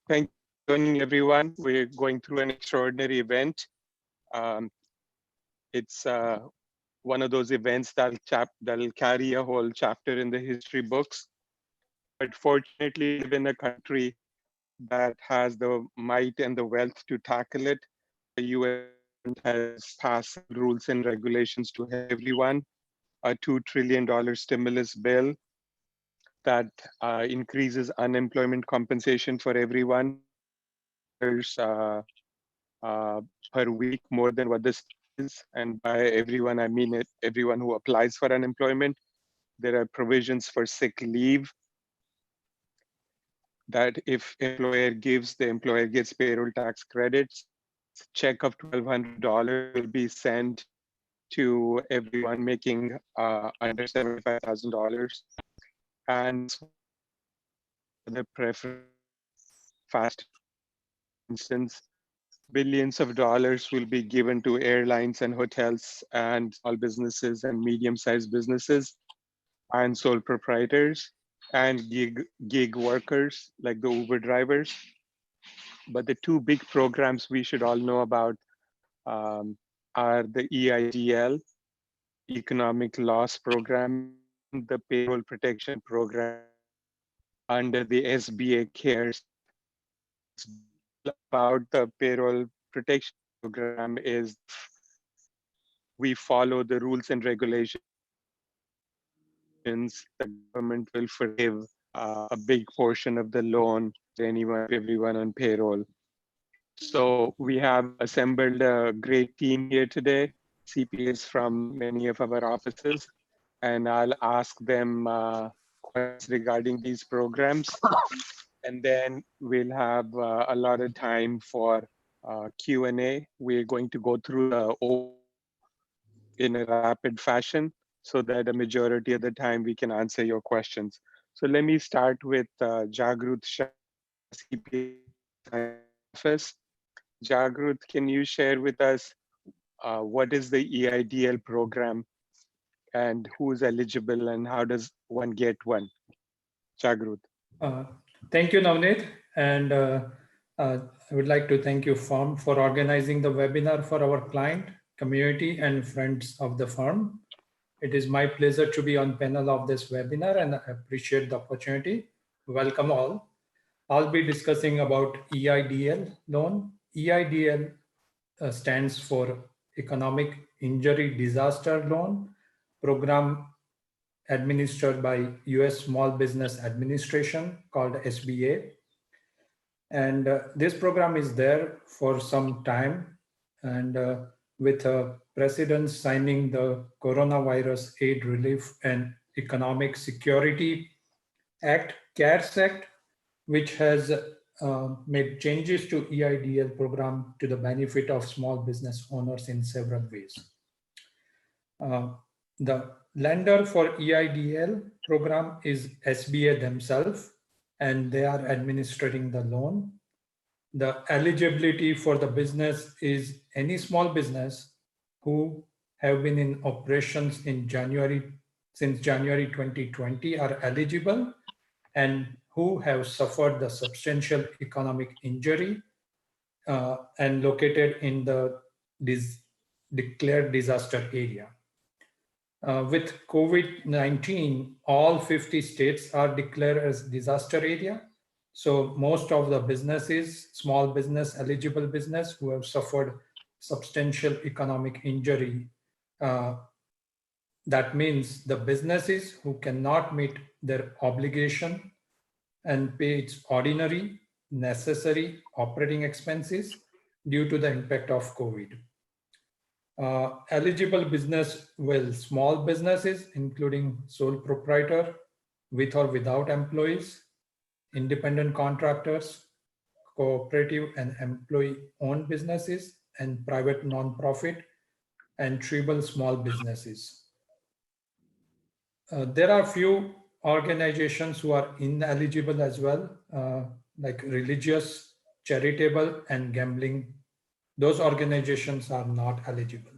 Thank you for joining, everyone. We're going through an extraordinary event. It's one of those events that'll carry a whole chapter in the history books. But fortunately, we live in a country that has the might and the wealth to tackle it. The US has passed rules and regulations to help everyone. A $2 trillion stimulus bill that increases unemployment compensation for everyone. There's per week more than what this is. And by everyone, I mean everyone who applies for unemployment. There are provisions for sick leave that if employer gives, the employer gets payroll tax credits. A check of $1,200 will be sent to everyone making under $75,000. And the preference fast instance, billions of dollars will be given to airlines and hotels and small businesses and medium-sized businesses and sole proprietors and gig workers like the Uber drivers. But the two big programs we should all know about are the EIDL, Economic Loss Program, the Payroll Protection Program under the SBA CARES. About the Payroll Protection Program is we follow the rules and regulations. The government will forgive a big portion of the loan to everyone on payroll. So we have assembled a great team here today, CPAs from many of our offices, and I'll ask them questions regarding these programs. And then we'll have a lot of time for Q&A. We're going to go through the in a rapid fashion so that a majority of the time we can answer your questions. So let me start with Jagruth Shah, CPA office. Jagruth, can you share with us what is the EIDL program and who is eligible and how does one get one? Jagruth. Thank you, Navneet. And I would like to thank you, firm, for organizing the webinar for our client, community, and friends of the firm. It is my pleasure to be on panel of this webinar and I appreciate the opportunity. Welcome all. I'll be discussing about EIDL loan. EIDL stands for Economic Injury Disaster Loan Program administered by US Small Business Administration called SBA. And this program is there for some time and with President signing the Coronavirus Aid Relief and Economic Security Act, CARES Act, which has made changes to EIDL program to the benefit of small business owners in several ways. The lender for EIDL program is SBA themselves, and they are administering the loan. The eligibility for the business is any small business who have been in operations in since January 2020 are eligible and who have suffered the substantial economic injury and located in the declared disaster area. With COVID-19, all 50 states are declared as disaster area. So most of the businesses, small business, eligible business who have suffered substantial economic injury, that means the businesses who cannot meet their obligation and pay its ordinary, necessary operating expenses due to the impact of COVID. Eligible business will small businesses, including sole proprietor, with or without employees, independent contractors, cooperative and employee-owned businesses, and private nonprofit and tribal small businesses. There are few organizations who are ineligible as well, like religious, charitable, and gambling. Those organizations are not eligible.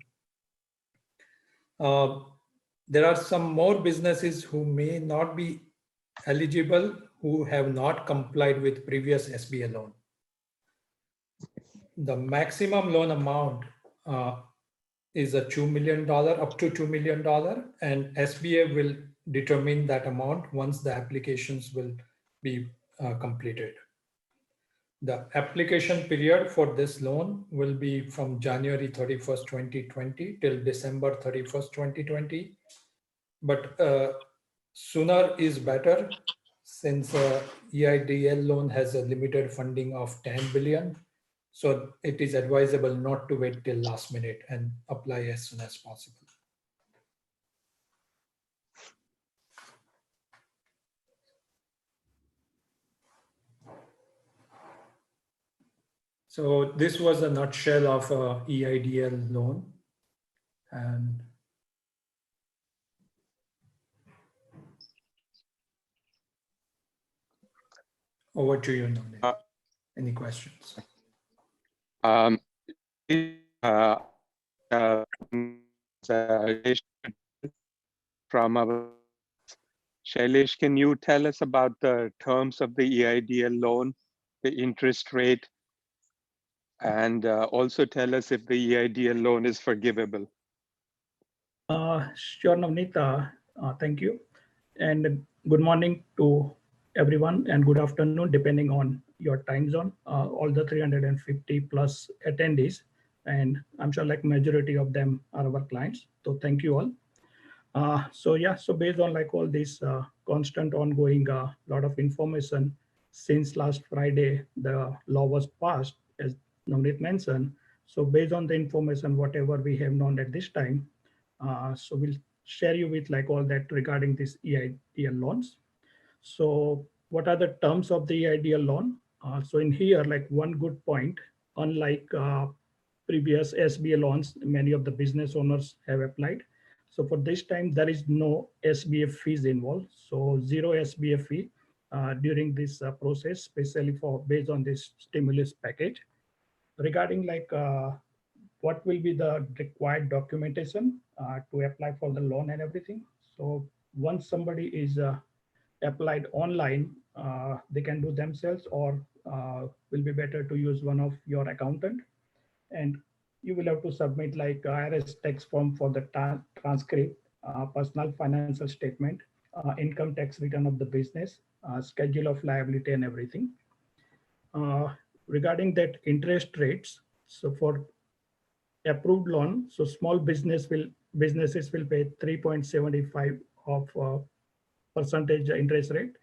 There are some more businesses who may not be eligible, who have not complied with previous SBA loan. The maximum loan amount is a $2 million, up to $2 million, and SBA will determine that amount once the applications will be completed. The application period for this loan will be from January 31st, 2020 till December 31st, 2020. But sooner is better, since EIDL loan has a limited funding of 10 billion. So it is advisable not to wait till last minute and apply as soon as possible. So this was a nutshell of a EIDL loan. And over to you, Navneet. Any questions? From our Shailesh, can you tell us about the terms of the EIDL loan, the interest rate, and also tell us if the EIDL loan is forgivable? Sure, Navneet. Thank you. And good morning to everyone, and good afternoon, depending on your time zone, all the 350 plus attendees. And I'm sure like majority of them are our clients. So thank you all. So based on like all this constant ongoing lot of information since last Friday, the law was passed, as Navneet mentioned. So based on the information, whatever we have known at this time, so we'll share you with like all that regarding this EIDL loans. So what are the terms of the EIDL loan? So in here, like one good point, unlike previous SBA loans, many of the business owners have applied. So for this time, there is no SBA fees involved. So zero SBA fee during this process, especially for based on this stimulus package. Regarding like what will be the required documentation to apply for the loan and everything. So once somebody is applied online, they can do themselves, or will be better to use one of your accountant. And you will have to submit like IRS tax form for the transcript, personal financial statement, income tax return of the business, schedule of liability and everything. Regarding that interest rates, so for approved loan, so small businesses will pay 3.75 of percentage interest rate,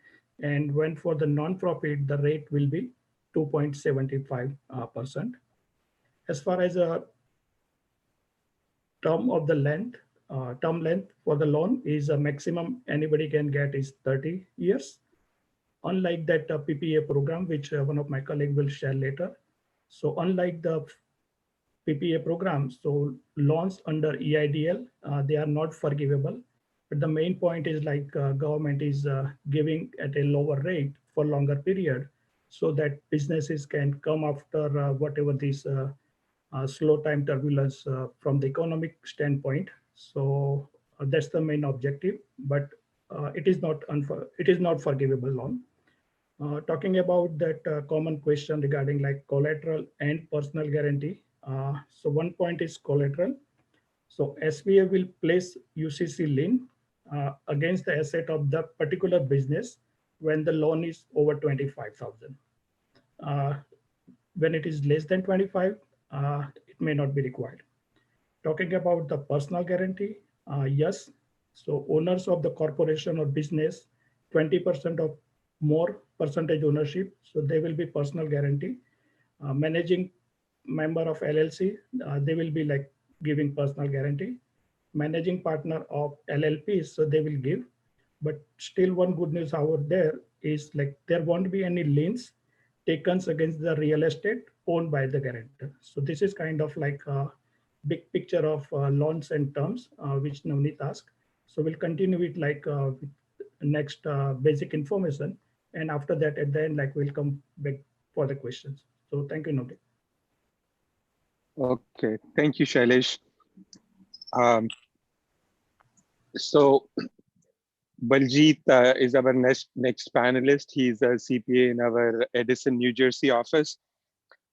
and when for the non-profit, the rate will be 2.75%. As far as a term of the length, term length for the loan is a maximum anybody can get is 30 years. Unlike that PPA program, which one of my colleagues will share later. So unlike the PPA program, so loans under EIDL, they are not forgivable. But the main point is like government is giving at a lower rate for longer period, so that businesses can come after whatever this slow time turbulence from the economic standpoint. So that's the main objective, but it is not forgivable loan. Talking about that common question regarding like collateral and personal guarantee. So one point is collateral. So SBA will place UCC lien against the asset of the particular business when the loan is over 25,000. When it is less than 25, it may not be required. Talking about the personal guarantee, yes. So owners of the corporation or business, 20% of more percentage ownership, so they will be personal guarantee. Managing member of LLC, they will be like giving personal guarantee. Managing partner of LLPs, so they will give. But still one good news out there is like there won't be any liens taken against the real estate owned by the guarantor. So this is kind of like a big picture of loans and terms, which Navneet asked. So we'll continue with like with next basic information. And after that, at the end, like we'll come back for the questions. So thank you, Navneet. Okay, thank you, Shailesh. So, Baljit is our next panelist. He's a CPA in our Edison, New Jersey office.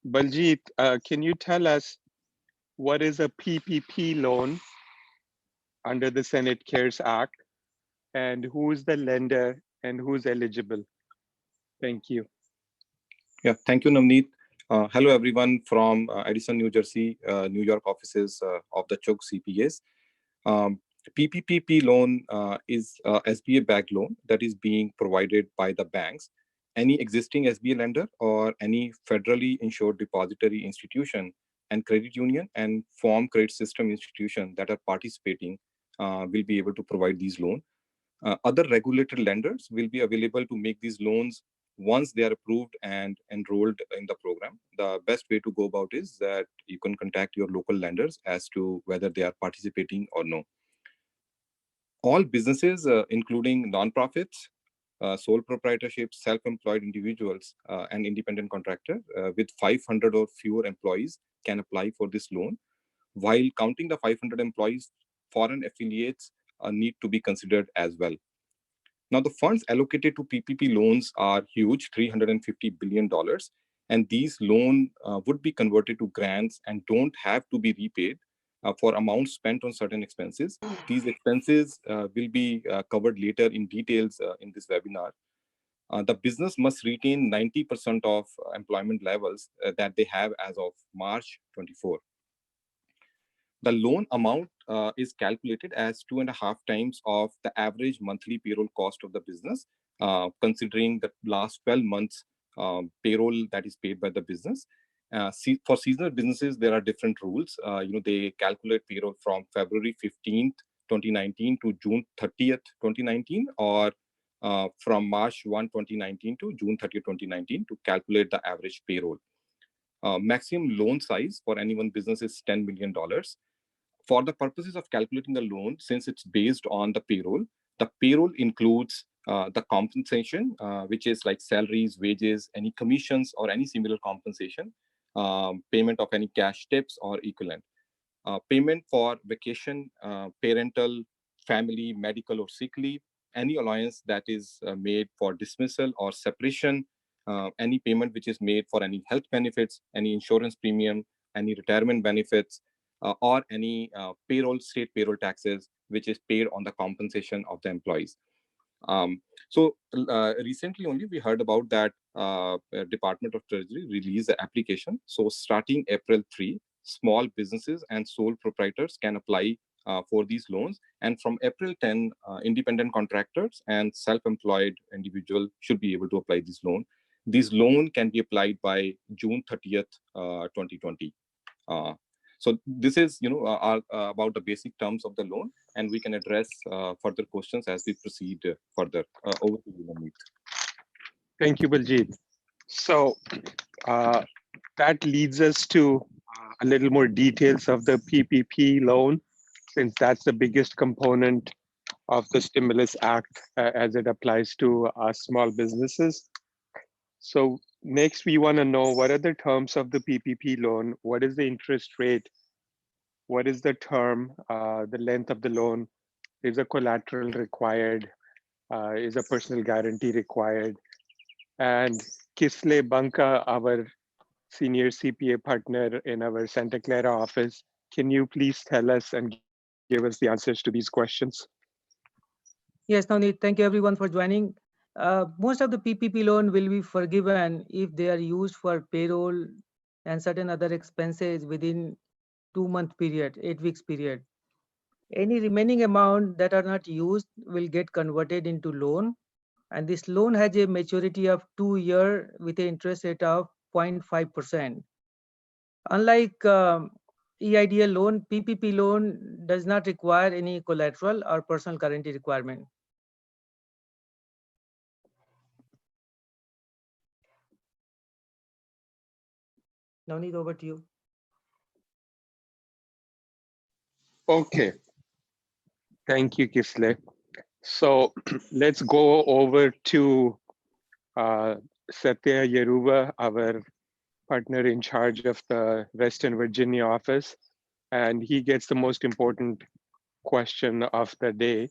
Baljit, can you tell us what is a PPP loan under the Senate CARES Act, and who is the lender and who's eligible? Thank you. Yeah, thank you, Navneet. Hello, everyone from Edison, New Jersey, New York offices of the Chugh CPAs. PPP loan is a SBA-backed loan that is being provided by the banks, any existing SBA lender, or any federally insured depository institution and credit union and farm credit system institution that are participating will be able to provide these loans. Other regulated lenders will be available to make these loans once they are approved and enrolled in the program. The best way to go about is that you can contact your local lenders as to whether they are participating or no. All businesses, including nonprofits, sole proprietorships, self-employed individuals, and independent contractor with 500 or fewer employees can apply for this loan. While counting the 500 employees, foreign affiliates need to be considered as well. Now, the funds allocated to PPP loans are huge, $350 billion, and these loans would be converted to grants and don't have to be repaid for amounts spent on certain expenses. These expenses will be covered later in details in this webinar. The business must retain 90% of employment levels that they have as of March 24. The loan amount is calculated as 2.5 times of the average monthly payroll cost of the business, considering the last 12 months payroll that is paid by the business. For seasonal businesses, there are different rules. They calculate payroll from February 15th, 2019 to June 30th, 2019, or from March 1, 2019 to June 30th, 2019 to calculate the average payroll. Maximum loan size for any one business is $10 million. For the purposes of calculating the loan, since it's based on the payroll includes the compensation, which is like salaries, wages, any commissions, or any similar compensation, payment of any cash tips or equivalent, payment for vacation, parental, family, medical, or sick leave, any allowance that is made for dismissal or separation, any payment which is made for any health benefits, any insurance premium, any retirement benefits, or any state payroll taxes, which is paid on the compensation of the employees. Recently only we heard about that Department of Treasury released the application. So starting April 3, small businesses and sole proprietors can apply for these loans. And from April 10, independent contractors and self-employed individuals should be able to apply this loan. This loan can be applied by June 30th, 2020. So this is, about the basic terms of the loan, and we can address further questions as we proceed further. Over to you, Navneet. Thank you, Baljit. So that leads us to a little more details of the PPP loan, since that's the biggest component of the Stimulus Act as it applies to small businesses. So next, we want to know what are the terms of the PPP loan? What is the interest rate? What is the term, the length of the loan? Is a collateral required? Is a personal guarantee required? And Kisle Banka, our senior CPA partner in our Santa Clara office, can you please tell us and give us the answers to these questions? Yes, Navneet, thank you everyone for joining. Most of the PPP loan will be forgiven if they are used for payroll and certain other expenses within 2-month period, 8 weeks period. Any remaining amount that are not used will get converted into loan. And this loan has a maturity of 2 years with an interest rate of 0.5%. Unlike EIDL loan, PPP loan does not require any collateral or personal guarantee requirement. Navneet, over to you. Okay. Thank you, Kisle. So let's go over to Satya Yeruva, our partner in charge of the Western Virginia office. And he gets the most important question of the day.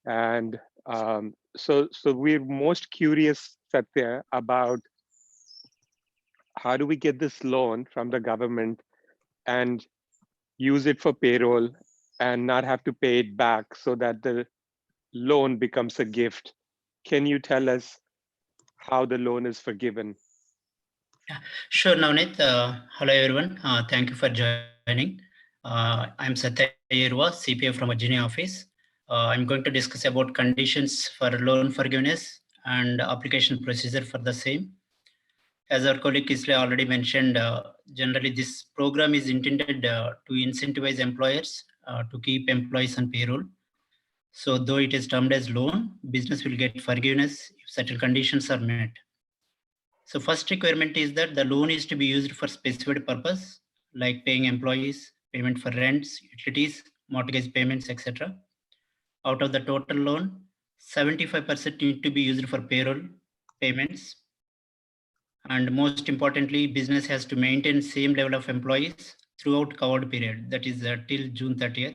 And So we're most curious, Satya, about how do we get this loan from the government and use it for payroll and not have to pay it back so that the loan becomes a gift. Can you tell us how the loan is forgiven? Sure, Navneet. Hello, everyone. Thank you for joining. I'm Satya Yerwa, CPA from Virginia office. I'm going to discuss about conditions for loan forgiveness and application procedure for the same. As our colleague Kisle already mentioned, generally this program is intended to incentivize employers to keep employees on payroll. So though it is termed as loan, business will get forgiveness if certain conditions are met. So first requirement is that the loan is to be used for specified purpose, like paying employees, payment for rents, utilities, mortgage payments, etc. Out of the total loan, 75% need to be used for payroll payments. And most importantly, business has to maintain same level of employees throughout covered period, that is till June 30th.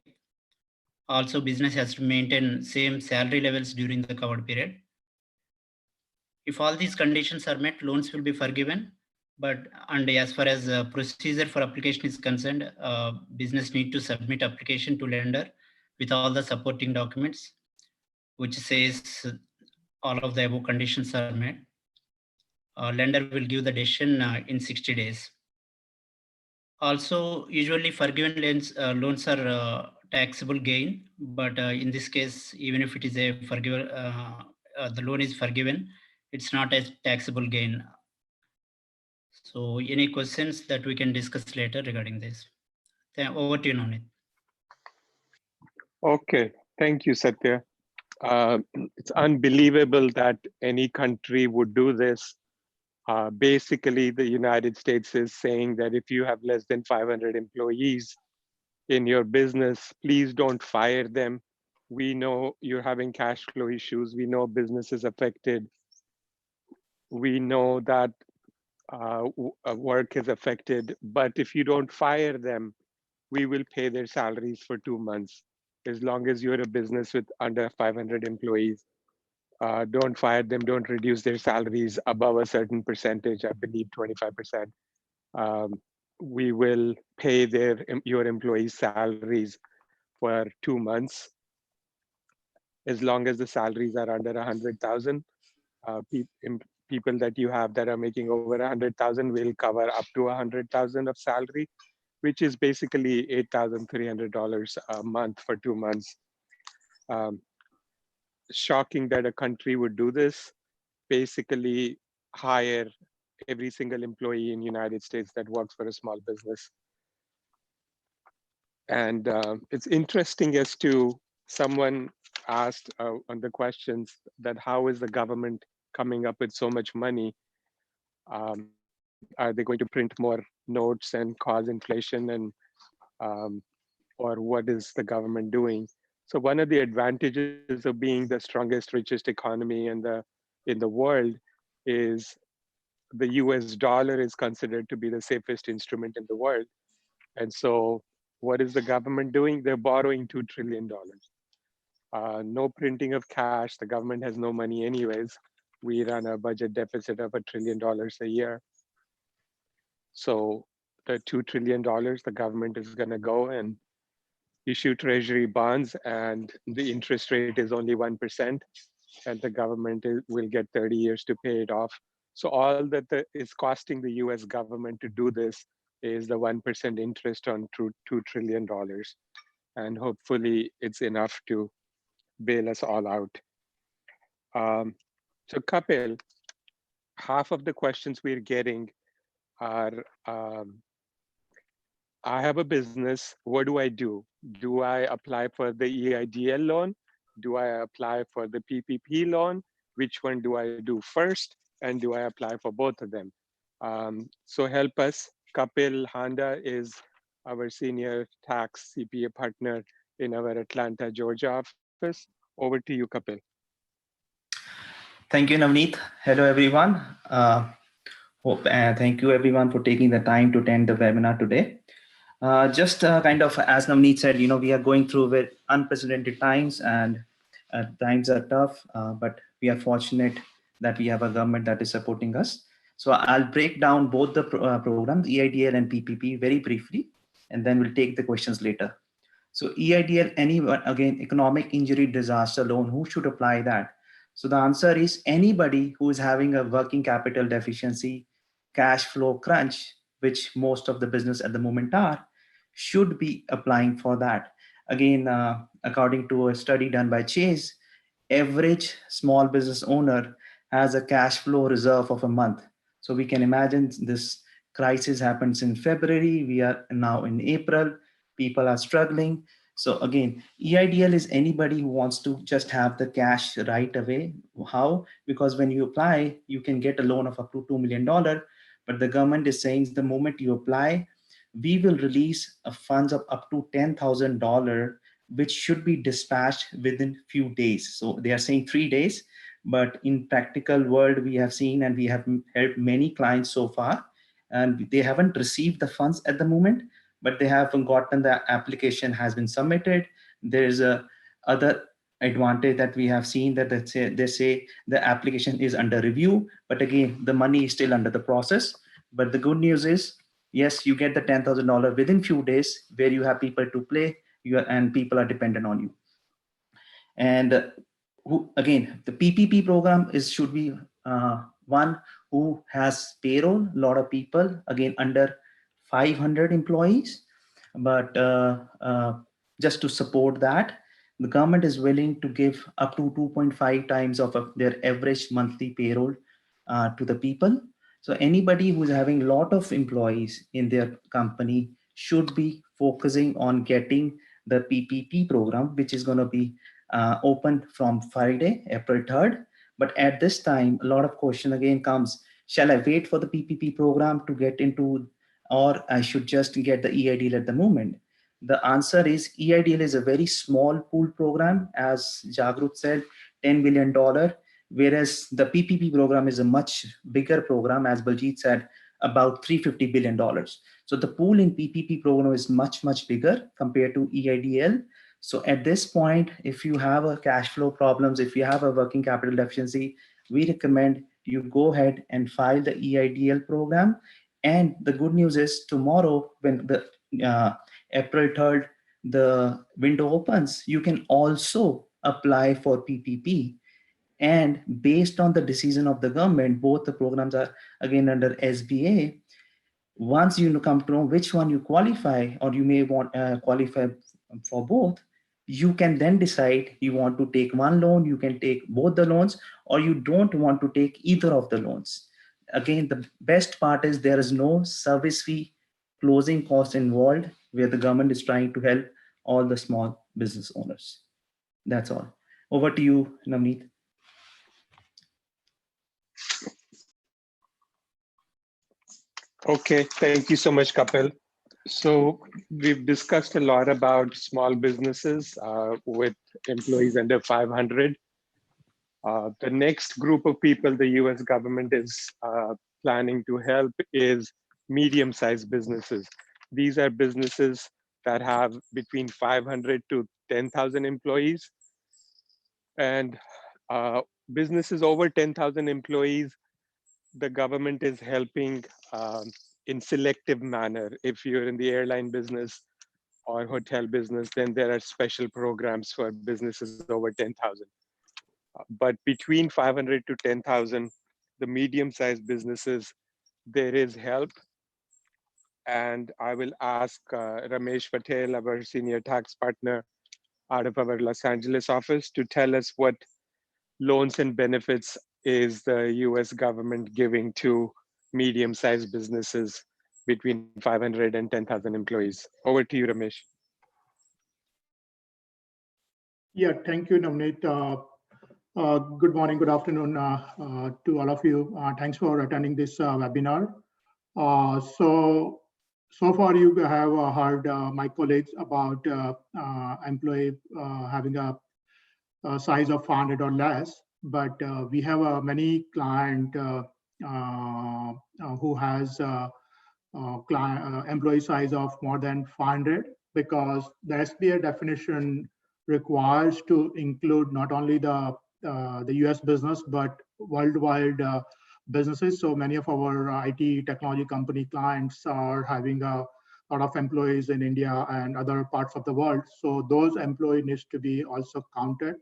Also, business has to maintain same salary levels during the covered period. If all these conditions are met, loans will be forgiven. And as far as procedure for application is concerned, business need to submit application to lender with all the supporting documents, which says all of the above conditions are met. Lender will give the decision in 60 days. Also, usually forgiven loans are taxable gain, but in this case, even if it is a forgiven, the loan is forgiven, it's not a taxable gain. So any questions that we can discuss later regarding this? Over to you, Navneet. Okay, thank you, Satya. It's unbelievable that any country would do this. Basically, the United States is saying that if you have less than 500 employees in your business, please don't fire them. We know you're having cash flow issues. We know business is affected. We know that work is affected. But if you don't fire them, we will pay their salaries for 2 months, as long as you're a business with under 500 employees. Don't fire them, don't reduce their salaries above a certain percentage, I believe 25%. We will pay your employees' salaries for 2 months, as long as the salaries are under 100,000. People that you have that are making over 100,000 will cover up to 100,000 of salary, which is basically $8,300 a month for 2 months. Shocking that a country would do this, basically hire every single employee in the United States that works for a small business. And it's interesting as to someone asked on the questions that how is the government coming up with so much money? Are they going to print more notes and cause inflation, and or what is the government doing? So one of the advantages of being the strongest, richest economy in the world is the US dollar is considered to be the safest instrument in the world. And so what is the government doing? They're borrowing $2 trillion. No printing of cash. The government has no money anyways. We run a budget deficit of $1 trillion a year. So the $2 trillion, the government is going to go and issue treasury bonds, and the interest rate is only 1%, and the government will get 30 years to pay it off. So all that is costing the US government to do this is the 1% interest on $2 trillion. And hopefully it's enough to bail us all out. So Kapil, half of the questions we're getting are, I have a business, what do I do? Do I apply for the EIDL loan? Do I apply for the PPP loan? Which one do I do first? And do I apply for both of them? So help us. Kapil Handa is our senior tax CPA partner in our Atlanta, Georgia office. Over to you, Kapil. Thank you, Navneet. Hello, everyone. Thank you, everyone, for taking the time to attend the webinar today. Just kind of as Navneet said, we are going through with unprecedented times, and times are tough, but we are fortunate that we have a government that is supporting us. So I'll break down both the programs, EIDL and PPP, very briefly, and then we'll take the questions later. So EIDL, anyone, again, economic injury disaster loan, who should apply that? So the answer is anybody who is having a working capital deficiency, cash flow crunch, which most of the business at the moment are, should be applying for that. Again, according to a study done by Chase, average small business owner has a cash flow reserve of a month. So we can imagine this crisis happens in February. We are now in April. People are struggling. So again, EIDL is anybody who wants to just have the cash right away. How? Because when you apply, you can get a loan of up to $2 million. But the government is saying the moment you apply, we will release funds of up to $10,000, which should be dispatched within few days. So they are saying 3 days, but in practical world, we have seen and we have helped many clients so far, and they haven't received the funds at the moment, but they have gotten the application has been submitted. There is a other advantage that we have seen that they say the application is under review, but again, the money is still under the process. But the good news is, yes, you get the $10,000 within few days where you have people to play, and people are dependent on you. And again, the PPP program should be one who has payroll, a lot of people, again, under 500 employees. But just to support that, the government is willing to give up to 2.5 times of their average monthly payroll to the people. So anybody who's having a lot of employees in their company should be focusing on getting the PPP program, which is going to be open from Friday, April 3rd. But at this time, a lot of question again comes, shall I wait for the PPP program to get into, or I should just get the EIDL at the moment? The answer is EIDL is a very small pool program, as Jagrut said, $10 billion, whereas the PPP program is a much bigger program, as Baljeet said, about $350 billion. So the pool in PPP program is much, much bigger compared to EIDL. So at this point, if you have a cash flow problems, if you have a working capital deficiency, we recommend you go ahead and file the EIDL program. And the good news is tomorrow, when the April 3rd, the window opens, you can also apply for PPP. And based on the decision of the government, both the programs are again under SBA. Once you come to know which one you qualify, or you may want qualify for both, you can then decide you want to take one loan, you can take both the loans, or you don't want to take either of the loans. Again, the best part is there is no service fee closing cost involved, where the government is trying to help all the small business owners. That's all. Over to you, Navneet. Okay, thank you so much, Kapil. So we've discussed a lot about small businesses with employees under 500. The next group of people the US government is planning to help is medium-sized businesses. These are businesses that have between 500 to 10,000 employees. And businesses over 10,000 employees, the government is helping in selective manner. If you're in the airline business or hotel business, then there are special programs for businesses over 10,000. But between 500 to 10,000, the medium-sized businesses, there is help. And I will ask Ramesh Patel, our senior tax partner out of our Los Angeles office, to tell us what loans and benefits is the US government giving to medium-sized businesses between 500 and 10,000 employees. Over to you, Ramesh. Yeah, thank you, Navneet. Good morning, good afternoon to all of you. Thanks for attending this webinar. So far you have heard my colleagues about employee having a size of 500 or less, but we have many client who has employee size of more than 500, because the SBA definition requires to include not only the US business, but worldwide businesses. So many of our IT technology company clients are having a lot of employees in India and other parts of the world. So those employees needs to be also counted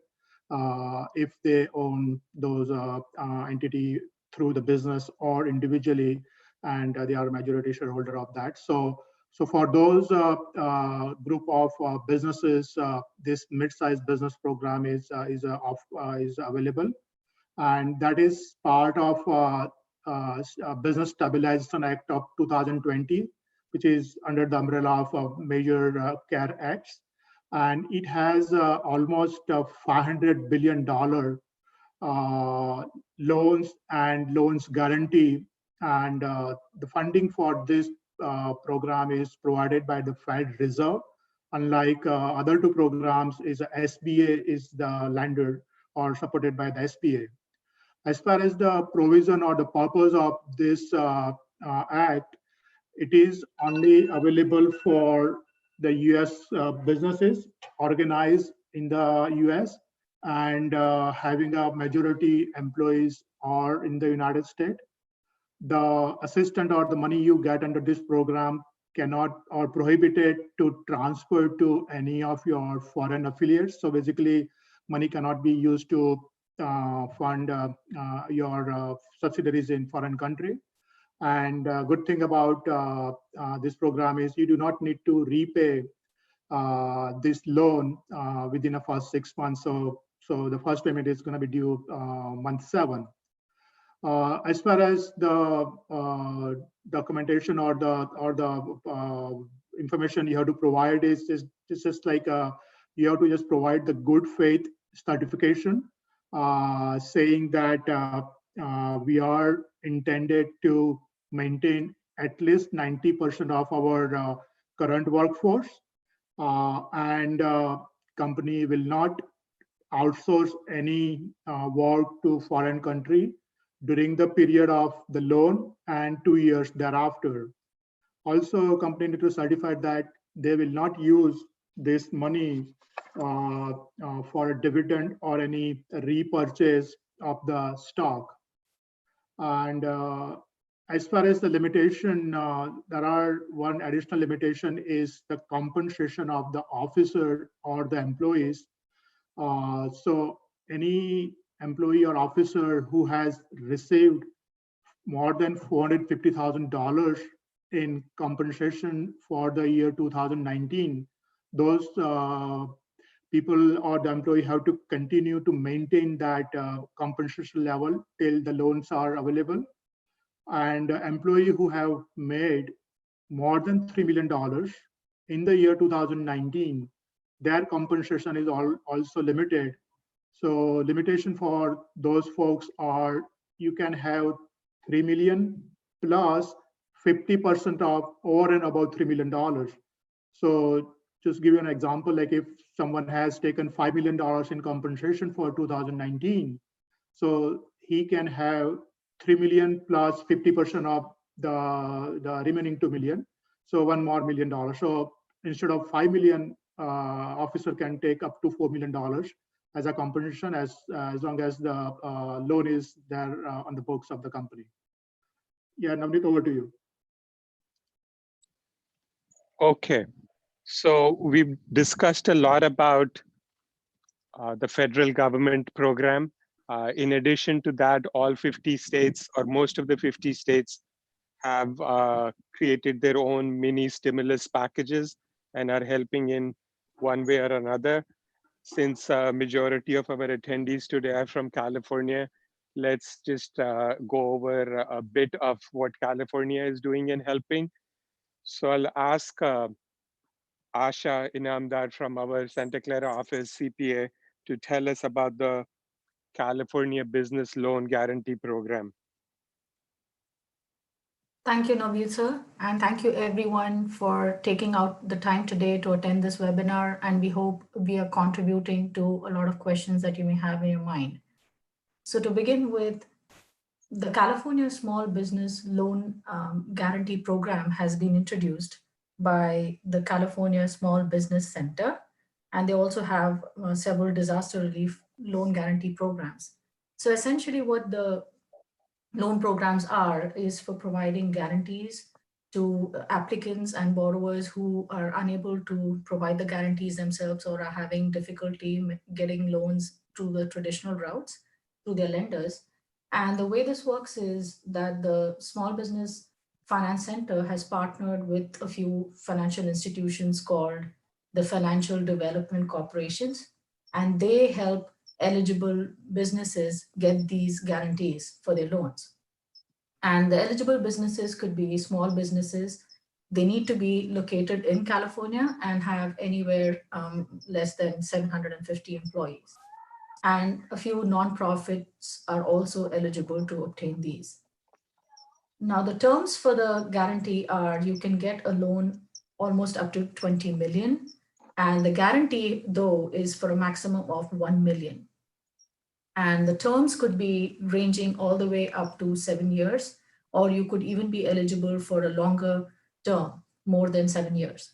if they own those entity through the business or individually, and they are a majority shareholder of that. So for those group of businesses, this mid-sized business program is available, and that is part of Business Stabilization Act of 2020, which is under the umbrella of major CARE Acts, and it has almost $500 billion loans and loans guarantee, and the funding for this program is provided by the Fed Reserve. Unlike other two programs, SBA is the lender or supported by the SBA. As far as the provision or the purpose of this act, it is only available for the US businesses organized in the US and having a majority employees are in the United States. The assistance or the money you get under this program cannot or prohibited to transfer to any of your foreign affiliates. So basically, money cannot be used to fund your subsidiaries in foreign country. And good thing about this program is you do not need to repay this loan within the first 6 months. So the first payment is going to be due month 7. As far as the documentation or the information you have to provide is just like you have to just provide the good faith certification saying that we are intended to maintain at least 90% of our current workforce, and company will not outsource any work to foreign country during the period of the loan and 2 years thereafter. Also, company need to certify that they will not use this money for a dividend or any repurchase of the stock. And as far as the limitation, there are one additional limitation is the compensation of the officer or the employees. So any employee or officer who has received more than $450,000 in compensation for the year 2019, those people or the employee have to continue to maintain that compensation level till the loans are available. And employee who have made more than $3 million in the year 2019, their compensation is also limited. So limitation for those folks are you can have 3 million plus 50% of over and above $3 million. So just give you an example, like if someone has taken $5 million in compensation for 2019, so he can have 3 million plus 50% of the remaining 2 million. So $1 more million. So instead of 5 million, officer can take up to $4 million as a compensation as long as the loan is there on the books of the company. Yeah, Navneet, over to you. Okay, so we've discussed a lot about the federal government program. In addition to that, all 50 states or most of the 50 states have created their own mini stimulus packages and are helping in one way or another. Since majority of our attendees today are from California, let's just go over a bit of what California is doing and helping. So I'll ask Asha Inamdar from our Santa Clara office, CPA, to tell us about the California Business Loan Guarantee Program. Thank you, Navneet sir, and thank you everyone for taking out the time today to attend this webinar, and we hope we are contributing to a lot of questions that you may have in your mind. So to begin with, the California Small Business Loan Guarantee Program has been introduced by the California Small Business Center, And they also have several disaster relief loan guarantee programs. So essentially what the loan programs is for providing guarantees to applicants and borrowers who are unable to provide the guarantees themselves or are having difficulty getting loans through the traditional routes through their lenders. And the way this works is that the Small Business Finance Center has partnered with a few financial institutions called the Financial Development Corporations, and they help eligible businesses get these guarantees for their loans. And the eligible businesses could be small businesses. They need to be located in California and have anywhere less than 750 employees. And a few nonprofits are also eligible to obtain these. Now, the terms for the guarantee are you can get a loan almost up to 20 million. And the guarantee, though, is for a maximum of 1 million. And the terms could be ranging all the way up to 7 years, or you could even be eligible for a longer term, more than 7 years.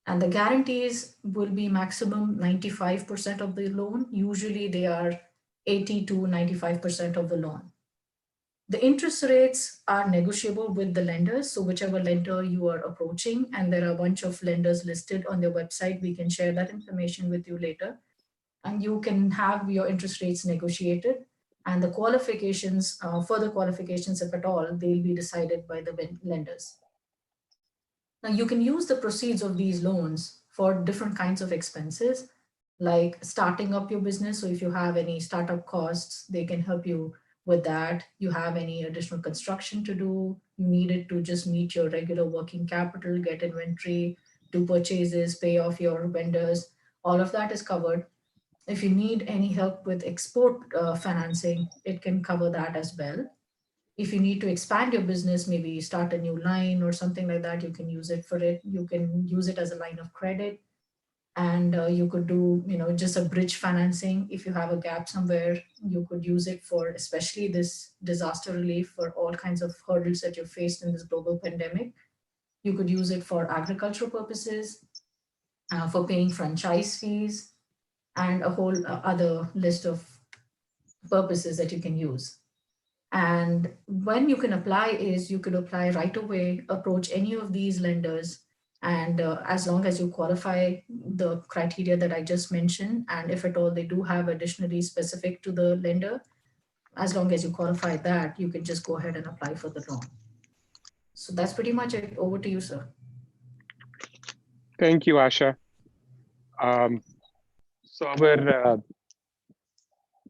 And the guarantees will be maximum 95% of the loan. Usually they are 80 to 95% of the loan. The interest rates are negotiable with the lenders. So whichever lender you are approaching, and there are a bunch of lenders listed on their website, we can share that information with you later. And you can have your interest rates negotiated, and the qualifications, further qualifications, if at all, they'll be decided by the lenders. Now you can use the proceeds of these loans for different kinds of expenses, like starting up your business. So if you have any startup costs, they can help you with that. You have any additional construction to do, you need it to just meet your regular working capital, get inventory, do purchases, pay off your vendors, all of that is covered. If you need any help with export financing, it can cover that as well. If you need to expand your business, maybe start a new line or something like that, you can use it for it. You can use it as a line of credit. And you could do, just a bridge financing. If you have a gap somewhere, you could use it for, especially this disaster relief for all kinds of hurdles that you faced in this global pandemic. You could use it for agricultural purposes, for paying franchise fees, and a whole other list of purposes that you can use. And when you can apply is you could apply right away, approach any of these lenders. And as long as you qualify the criteria that I just mentioned, and if at all they do have additionally specific to the lender, as long as you qualify that, you can just go ahead and apply for the loan. So that's pretty much it. Over to you, sir. Thank you, Asha. So our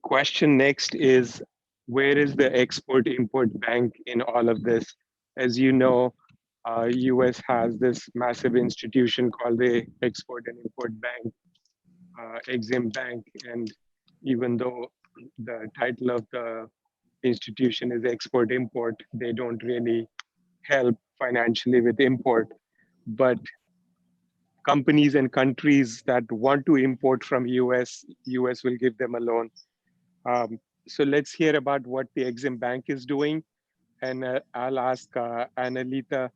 question next is, where is the Export-Import Bank in all of this? As you know, US has this massive institution called the Export and Import Bank, EXIM Bank. And even though the title of the institution is Export-Import, they don't really help financially with import. But companies and countries that want to import from US will give them a loan. So let's hear about what the EXIM Bank is doing. And I'll ask Annalita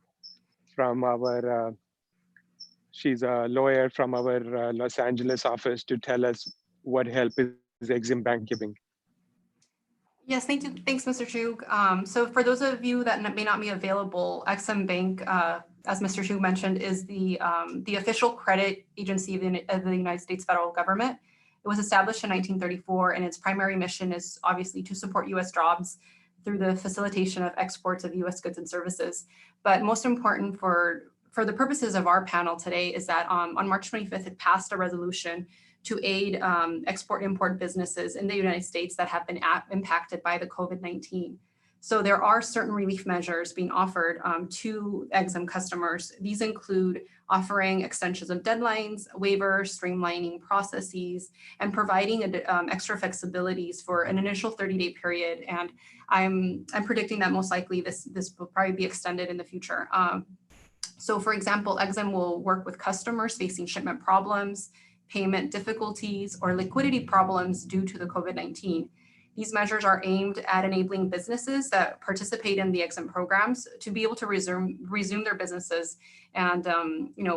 from our, she's a lawyer from our Los Angeles office, to tell us what help is EXIM Bank giving. Yes, thank you. Thanks, Mr. Chugh. So for those of you that may not be available, EXIM Bank, as Mr. Chugh mentioned, is the official credit agency of the United States federal government. It was established in 1934, and its primary mission is obviously to support U.S. jobs through the facilitation of exports of U.S. goods and services. But most important for the purposes of our panel today is that on March 25th, it passed a resolution to aid export-import businesses in the United States that have been impacted by the COVID-19. So there are certain relief measures being offered to EXIM customers. These include offering extensions of deadlines, waivers, streamlining processes, and providing extra flexibilities for an initial 30-day period. And I'm predicting that most likely this will probably be extended in the future. So for example, EXIM will work with customers facing shipment problems, payment difficulties, or liquidity problems due to the COVID-19. These measures are aimed at enabling businesses that participate in the EXIM programs to be able to resume their businesses and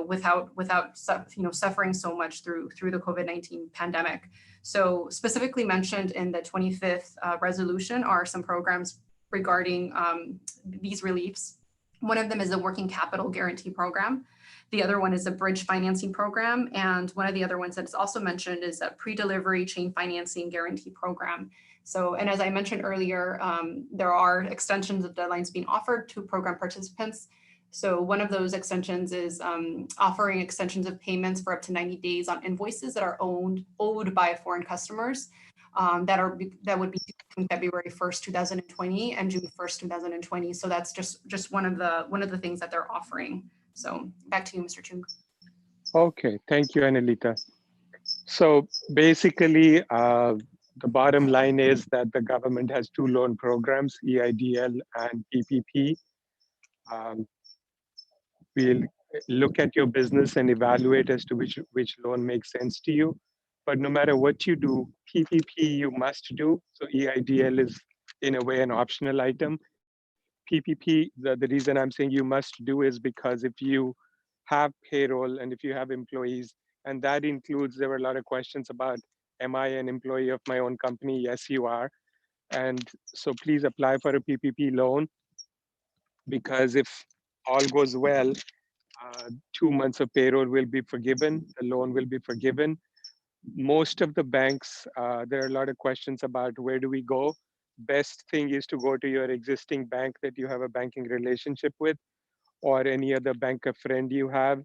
without suffering so much through the COVID-19 pandemic. So specifically mentioned in the 25th resolution are some programs regarding these reliefs. One of them is the Working Capital Guarantee Program. The other one is a Bridge Financing Program. And one of the other ones that's also mentioned is a Pre-Delivery Chain Financing Guarantee Program. So, and as I mentioned earlier, there are extensions of deadlines being offered to program participants. So one of those extensions is offering extensions of payments for up to 90 days on invoices that are owed by foreign customers that would be from February 1st, 2020 and June 1st, 2020. So that's just one of the things that they're offering. So back to you, Mr. Chugh. Okay, thank you, Anelita. So basically, the bottom line is that the government has two loan programs, EIDL and PPP. We'll look at your business and evaluate as to which loan makes sense to you. But no matter what you do, PPP you must do. So EIDL is in a way an optional item. PPP, the reason I'm saying you must do is because if you have payroll and if you have employees, and that includes, there were a lot of questions about, am I an employee of my own company? Yes, you are. And so please apply for a PPP loan, because if all goes well, 2 months of payroll will be forgiven, the loan will be forgiven. Most of the banks, there are a lot of questions about where do we go. Best thing is to go to your existing bank that you have a banking relationship with, or any other banker friend you have.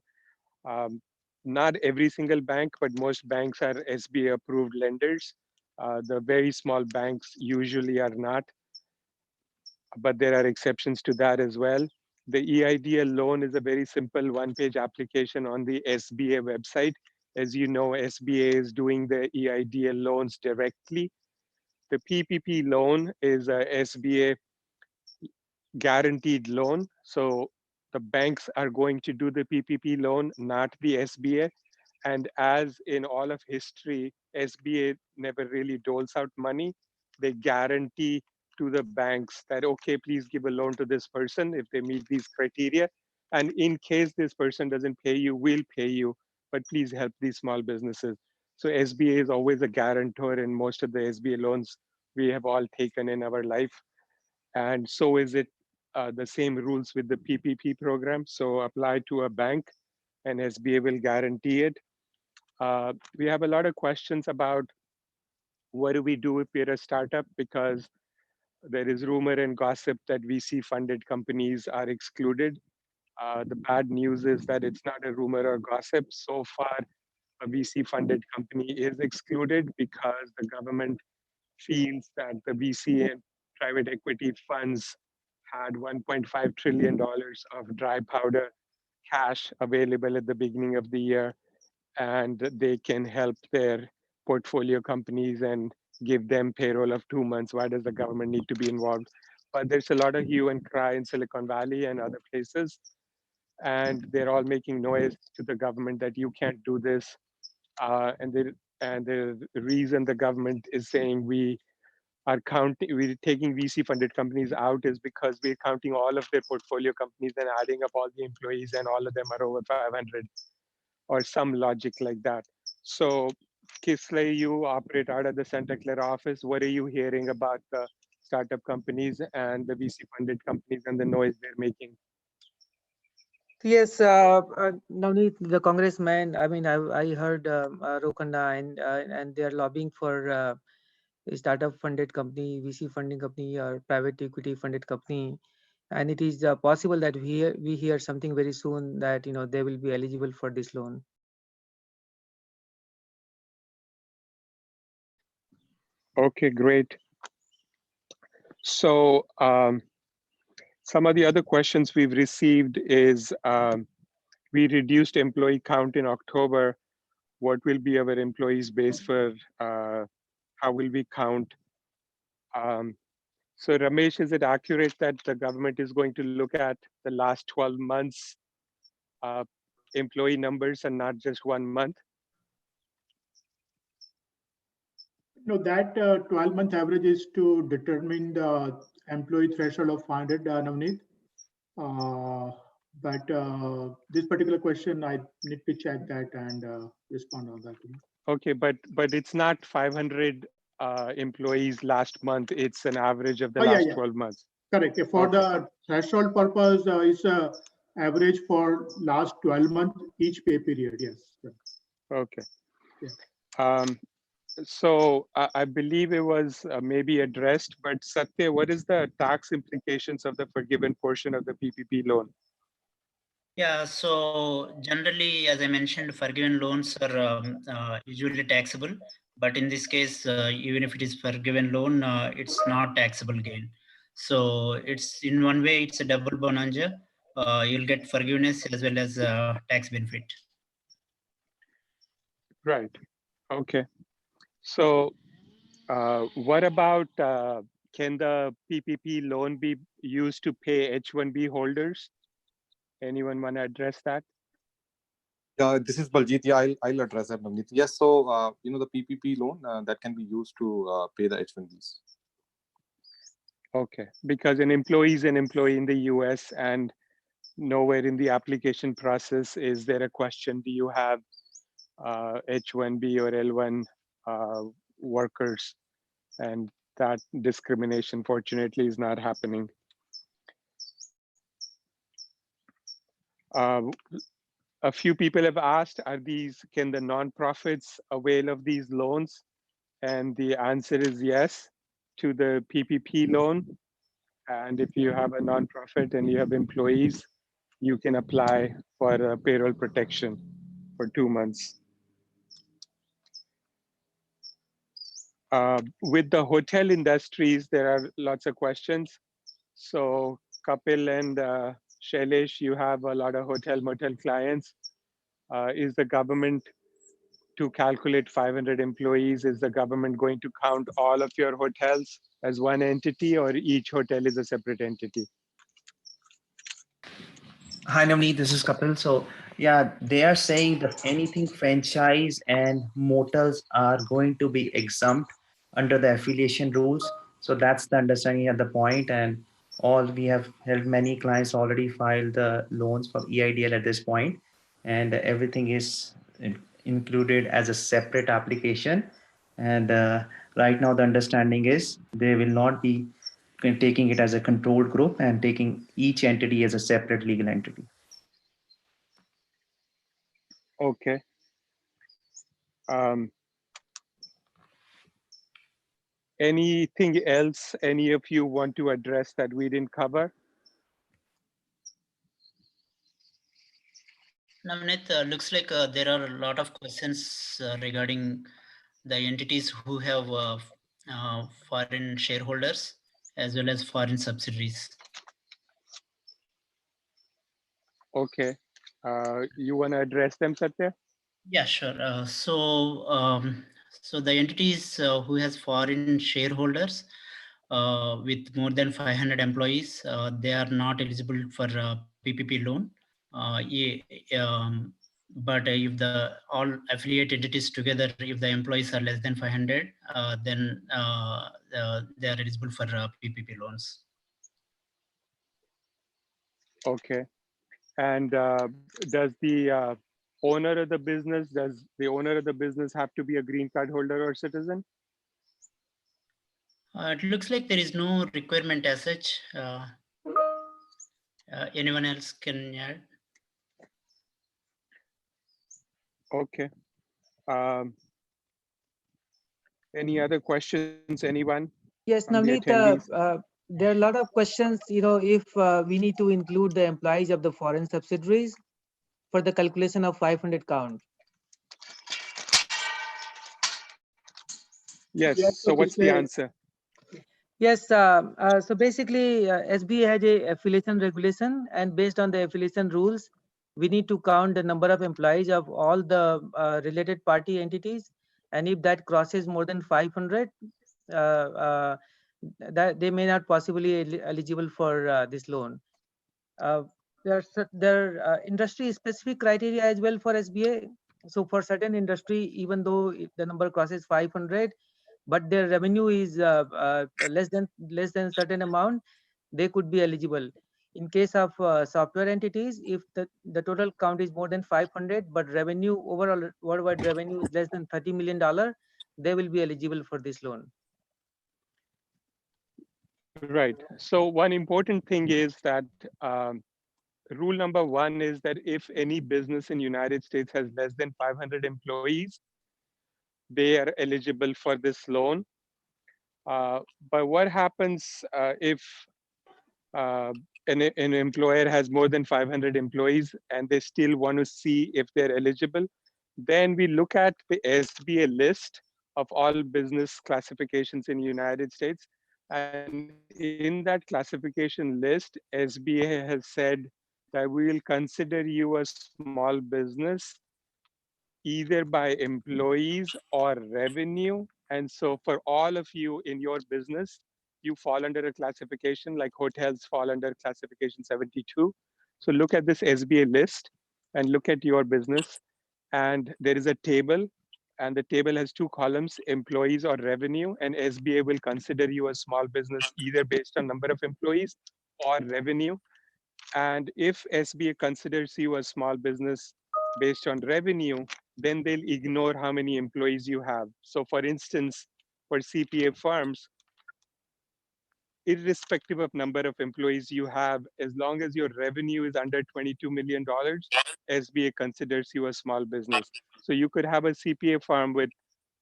Not every single bank, but most banks are SBA approved lenders. The very small banks usually are not, but there are exceptions to that as well. The EIDL loan is a very simple one-page application on the SBA website. As you know, SBA is doing the EIDL loans directly. The PPP loan is a SBA guaranteed loan. So the banks are going to do the PPP loan, not the SBA. And as in all of history, SBA never really doles out money. They guarantee to the banks that, okay, please give a loan to this person if they meet these criteria. And in case this person doesn't pay you, we'll pay you, but please help these small businesses. So SBA is always a guarantor in most of the SBA loans we have all taken in our life. And so is it the same rules with the PPP program. So apply to a bank and SBA will guarantee it. We have a lot of questions about what do we do if we're a startup, because there is rumor and gossip that VC funded companies are excluded. The bad news is that it's not a rumor or gossip. So far, a VC funded company is excluded because the government feels that the VC and private equity funds had $1.5 trillion of dry powder cash available at the beginning of the year, and they can help their portfolio companies and give them payroll of 2 months. Why does the government need to be involved? But there's a lot of hue and cry in Silicon Valley and other places, and they're all making noise to the government that you can't do this. And the reason the government is saying we're taking VC funded companies out is because we're counting all of their portfolio companies and adding up all the employees, and all of them are over 500 or some logic like that. So Kisley, you operate out of the Santa Clara office. What are you hearing about the startup companies and the VC funded companies and the noise they're making? Yes, Navneet, the congressman, I mean, I heard Rokanda and they are lobbying for a startup funded company, VC funding company, or private equity funded company. And it is possible that we hear something very soon that, they will be eligible for this loan. Okay, great. So some of the other questions we've received is, we reduced employee count in October. What will be our employees base for, how will we count? So Ramesh, is it accurate that the government is going to look at the last 12 months employee numbers and not just 1 month? No, that 12-month average is to determine the employee threshold of 500, Navneet. But this particular question, I need to check that and respond on that. Okay, but it's not 500 employees last month. It's an average of the last 12 months. Correct. For the threshold purpose, it's average for last 12 months, each pay period. Yes. Okay. Yeah. So I believe it was maybe addressed, but Satya, what is the tax implications of the forgiven portion of the PPP loan? Yeah, so generally, as I mentioned, forgiven loans are usually taxable, but in this case, even if it is forgiven loan, it's not taxable gain. So it's in one way, it's a double bonanza. You'll get forgiveness as well as tax benefit. Right. Okay. So what about can the PPP loan be used to pay H-1B holders? Anyone want to address that? Yeah, this is Baljit. Yeah, I'll address that, Navneet. Yes, so the PPP loan that can be used to pay the H-1Bs. Okay, because an employee is an employee in the US and nowhere in the application process is there a question, do you have H-1B or L-1 workers? And that discrimination, fortunately, is not happening. A few people have asked, can the nonprofits avail of these loans? And the answer is yes to the PPP loan. And if you have a nonprofit and you have employees, you can apply for payroll protection for 2 months. With the hotel industries, there are lots of questions. So Kapil and Shailesh, you have a lot of hotel motel clients. Is the government, to calculate 500 employees, is the government going to count all of your hotels as one entity, or each hotel is a separate entity? Hi, Navneet, this is Kapil. So yeah, they are saying that anything franchise and motels are going to be exempt under the affiliation rules. So that's the understanding at the point. And all we have held many clients already filed the loans for EIDL at this point, and everything is included as a separate application. And right now the understanding is they will not be taking it as a controlled group and taking each entity as a separate legal entity. Okay. Anything else any of you want to address that we didn't cover? Navneet, looks like there are a lot of questions regarding the entities who have foreign shareholders as well as foreign subsidiaries. Okay. You want to address them, Satya? Yeah, sure. So the entities who has foreign shareholders with more than 500 employees, they are not eligible for PPP loan. But if the all affiliate entities together, if the employees are less than 500, then they are eligible for PPP loans. Okay. And does the owner of the business, have to be a green card holder or citizen? It looks like there is no requirement as such. Anyone else can add? Okay. Any other questions, anyone? Yes, from the Navneet, attendees? there are a lot of questions, if we need to include the employees of the foreign subsidiaries for the calculation of 500 count. Yes, Yes, so what's the okay. answer? Yes, so basically SBA has a affiliation regulation, and based on the affiliation rules, we need to count the number of employees of all the related party entities. And if that crosses more than 500, that they may not possibly eligible for this loan. There are industry specific criteria as well for SBA. So for certain industry, even though the number crosses 500, but their revenue is less than certain amount, they could be eligible. In case of software entities, if the total count is more than 500, but revenue, overall worldwide revenue is less than $30 million, they will be eligible for this loan. Right. So one important thing is that rule number one is that if any business in United States has less than 500 employees, they are eligible for this loan. But what happens if an employer has more than 500 employees and they still want to see if they're eligible? Then we look at the SBA list of all business classifications in the United States. And in that classification list, SBA has said that we will consider you a small business either by employees or revenue. And so for all of you in your business, you fall under a classification like hotels fall under classification 72. So look at this SBA list and look at your business. And there is a table, and the table has two columns, employees or revenue, and SBA will consider you a small business either based on number of employees or revenue. And if SBA considers you a small business based on revenue, then they'll ignore how many employees you have. So for instance, for CPA firms, irrespective of number of employees you have, as long as your revenue is under $22 million, SBA considers you a small business. So you could have a CPA firm with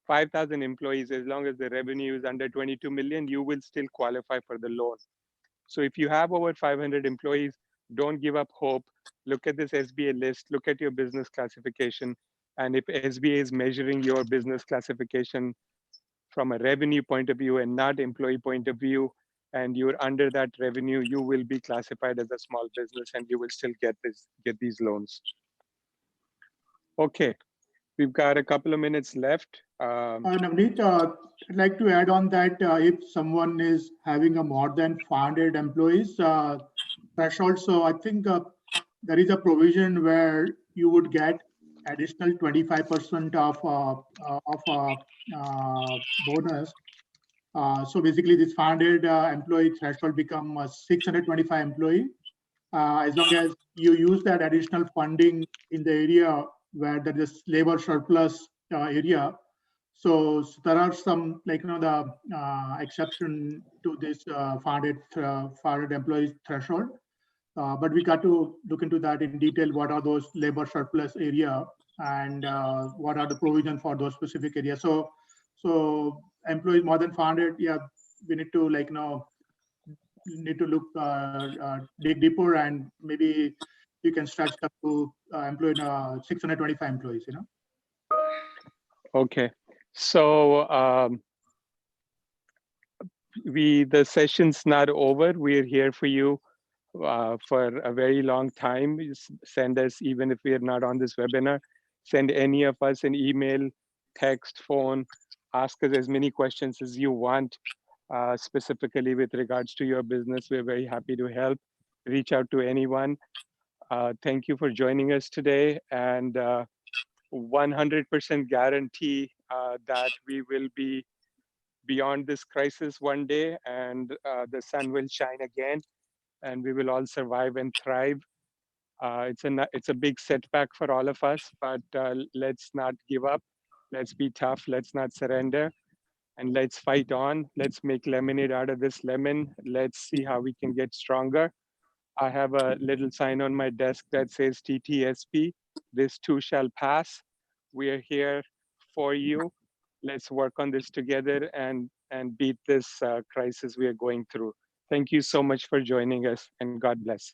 5,000 employees, as long as the revenue is under 22 million, you will still qualify for the loan. So if you have over 500 employees, don't give up hope. Look at this SBA list, look at your business classification. And if SBA is measuring your business classification from a revenue point of view and not employee point of view, and you're under that revenue, you will be classified as a small business and you will still get these loans. Okay, we've got a couple of minutes left. Navneet, I'd like to add on that if someone is having a more than 500 employees threshold, so I think there is a provision where you would get additional 25% of bonus. So basically, this 500 employee threshold become a 625 employee. As long as you use that additional funding in the area where there is labor surplus area. So there are some, like, the exception to this 500 employees threshold. But we got to look into that in detail. What are those labor surplus area and what are the provision for those specific areas? So employees more than 500, yeah, we need to need to look dig deeper, and maybe you can stretch up to employ 625 employees. Okay, so the session's not over. We're here for you for a very long time. Send us, even if we are not on this webinar, send any of us an email, text, phone, ask us as many questions as you want, specifically with regards to your business. We're very happy to help. Reach out to anyone. Thank you for joining us today, and 100% guarantee that we will be beyond this crisis one day, and the sun will shine again, and we will all survive and thrive. It's a big setback for all of us, but let's not give up. Let's be tough. Let's not surrender, and let's fight on. Let's make lemonade out of this lemon. Let's see how we can get stronger. I have a little sign on my desk that says TTSP. This too shall pass. We are here for you. Let's work on this together and beat this crisis we are going through. Thank you so much for joining us, and God bless.